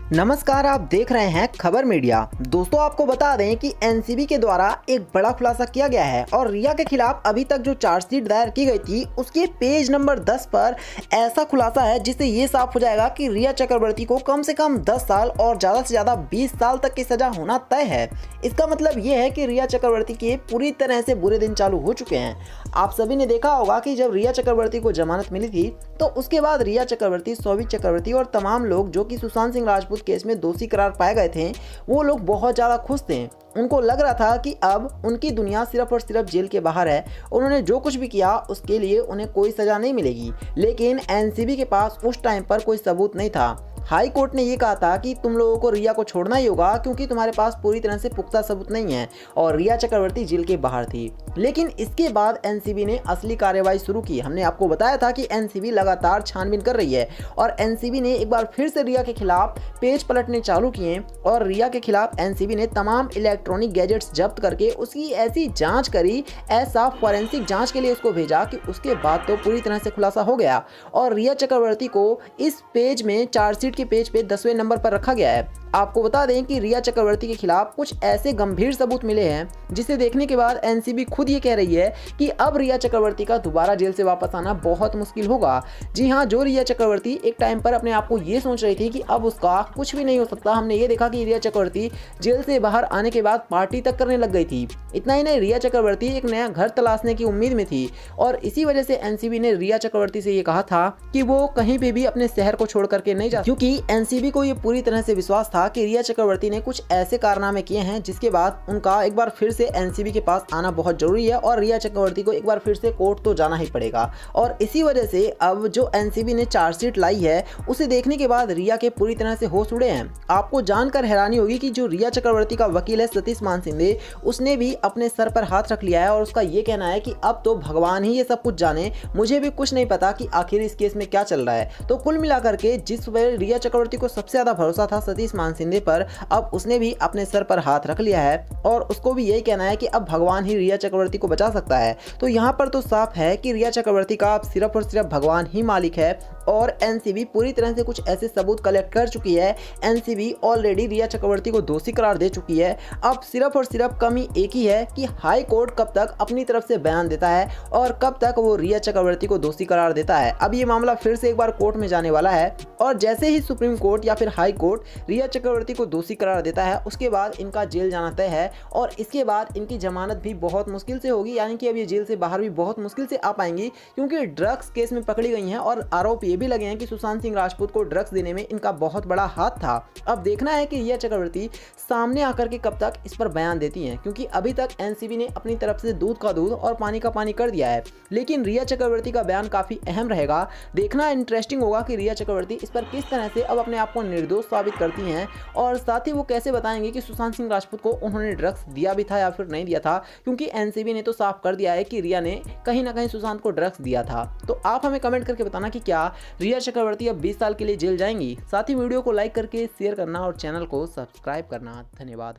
नमस्कार, आप देख रहे हैं खबर मीडिया। दोस्तों, आपको बता दें कि एनसीबी के द्वारा एक बड़ा खुलासा किया गया है और रिया के खिलाफ अभी तक जो चार्जशीट दायर की गई थी उसके पेज नंबर 10 पर ऐसा खुलासा है जिससे ये साफ हो जाएगा कि रिया चक्रवर्ती को कम से कम 10 साल और ज़्यादा से ज़्यादा 20 साल तक की सजा होना तय है। इसका मतलब ये है कि रिया चक्रवर्ती के पूरी तरह से बुरे दिन चालू हो चुके हैं। आप सभी ने देखा होगा कि जब रिया चक्रवर्ती को जमानत मिली थी तो उसके बाद रिया चक्रवर्ती, शोभित चक्रवर्ती और तमाम लोग जो कि सुशांत सिंह राजपूत केस में दोषी करार पाए गए थे, वो लोग बहुत ज़्यादा खुश थे। उनको लग रहा था कि अब उनकी दुनिया सिर्फ और सिर्फ जेल के बाहर है। उन्होंने जो कुछ भी किया उसके लिए उन्हें कोई सज़ा नहीं मिलेगी। लेकिन एनसीबी के पास उस टाइम पर कोई सबूत नहीं था। हाई कोर्ट ने ये कहा था कि तुम लोगों को रिया को छोड़ना ही होगा क्योंकि तुम्हारे पास पूरी तरह से पुख्ता सबूत नहीं है और रिया चक्रवर्ती जेल के बाहर थी। लेकिन इसके बाद एनसीबी ने असली कार्रवाई शुरू की। हमने आपको बताया था कि एनसीबी लगातार छानबीन कर रही है और एनसीबी ने एक बार फिर से रिया के खिलाफ पेज पलटने चालू किए और रिया के खिलाफ एनसीबी ने तमाम इलेक्ट्रॉनिक गैजेट्स जब्त करके उसकी ऐसी जाँच करी, ऐसा फॉरेंसिक जाँच के लिए उसको भेजा कि उसके बाद तो पूरी तरह से खुलासा हो गया और रिया चक्रवर्ती को इस पेज में चार्जशीट के पेज पे 10वें नंबर पर रखा गया है। आपको बता दें कि रिया चक्रवर्ती के खिलाफ कुछ ऐसे गंभीर सबूत मिले हैं जिसे देखने के बाद एनसीबी खुद ये कह रही है कि अब रिया चक्रवर्ती का दोबारा जेल से वापस आना बहुत मुश्किल होगा। जी हाँ, जो रिया चक्रवर्ती एक टाइम पर अपने आप को ये सोच रही थी कि अब उसका कुछ भी नहीं हो सकता। हमने ये देखा कि रिया चक्रवर्ती जेल से बाहर आने के बाद पार्टी तक करने लग गई थी। इतना ही नहीं, रिया चक्रवर्ती एक नया घर तलाशने की उम्मीद में थी और इसी वजह से एनसीबी ने रिया चक्रवर्ती से ये कहा था कि वो कहीं पे भी अपने शहर को छोड़ करके नहीं जा, क्योंकि एनसीबी को ये पूरी तरह से विश्वास था कि रिया चक्रवर्ती ने कुछ ऐसे कारनामे किए हैं जिसके बाद उनका एक बार फिर से एनसीबी के पास आना बहुत जरूरी है और रिया चक्रवर्ती को एक बार फिर से कोर्ट तो जाना ही पड़ेगा। और इसी वजह से अब जो एनसीबी ने चार्जशीट लाई है उसे देखने के बाद रिया के पूरी तरह से होश उड़े हैं। आपको जानकर हैरानी होगी कि जो रिया चक्रवर्ती का वकील है सतीश मान सिंधे, उसने भी अपने सर पर हाथ रख लिया है और उसका ये कहना है कि अब तो भगवान ही ये सब कुछ जाने, मुझे भी कुछ नहीं पता कि आखिर इस केस में क्या चल रहा है। तो कुल मिलाकर के जिस पर रिया चक्रवर्ती को सबसे ज्यादा भरोसा था सतीश मान सिंधे पर, अब उसने भी अपने सर पर हाथ रख लिया है और उसको भी यही कहना है कि अब भगवान ही रिया चक्रवर्ती को बचा सकता है। तो यहाँ पर तो साफ है कि रिया चक्रवर्ती का अब सिर्फ और सिर्फ भगवान ही मालिक है और एनसीबी पूरी तरह से कुछ ऐसे सबूत कलेक्ट कर चुकी है। एनसीबी ऑलरेडी रिया चक्रवर्ती को दोषी करार दे चुकी है। अब सिर्फ और सिर्फ कमी एक ही है कि हाई कोर्ट कब तक अपनी तरफ से बयान देता है और कब तक वो रिया चक्रवर्ती को दोषी करार देता है। अब ये मामला फिर से एक बार कोर्ट में जाने वाला है और जैसे ही सुप्रीम कोर्ट या फिर हाई कोर्ट रिया चक्रवर्ती को दोषी करार देता है उसके बाद इनका जेल जाना तय है और इसके बाद इनकी जमानत भी बहुत मुश्किल से होगी। यानी कि अब ये जेल से बाहर भी बहुत मुश्किल से आ पाएंगी क्योंकि ड्रग्स केस में पकड़ी गई हैं और आरोप ये भी लगे हैं कि सुशांत सिंह राजपूत को ड्रग्स देने में इनका बहुत बड़ा हाथ था। अब देखना है कि रिया चक्रवर्ती सामने आकर के कब तक इस पर बयान देती हैं, क्योंकि अभी तक एनसीबी ने अपनी तरफ से दूध का दूध और पानी का पानी कर दिया है। लेकिन रिया चक्रवर्ती का बयान काफी अहम रहेगा। देखना इंटरेस्टिंग होगा कि रिया चक्रवर्ती इस पर किस तरह से अब अपने आप को निर्दोष साबित करती हैं और साथ ही वो कैसे बताएंगे कि सुशांत सिंह राजपूत को उन्होंने ड्रग्स दिया भी था या फिर नहीं दिया था, क्योंकि एनसीबी ने तो साफ कर दिया है कि रिया ने कहीं ना कहीं सुशांत को ड्रग्स दिया था। तो आप हमें कमेंट करके बताना कि क्या रिया चक्रवर्ती अब 20 साल के लिए जेल जाएंगी। साथ ही वीडियो को लाइक करके शेयर करना और चैनल को सब्सक्राइब करना। धन्यवाद।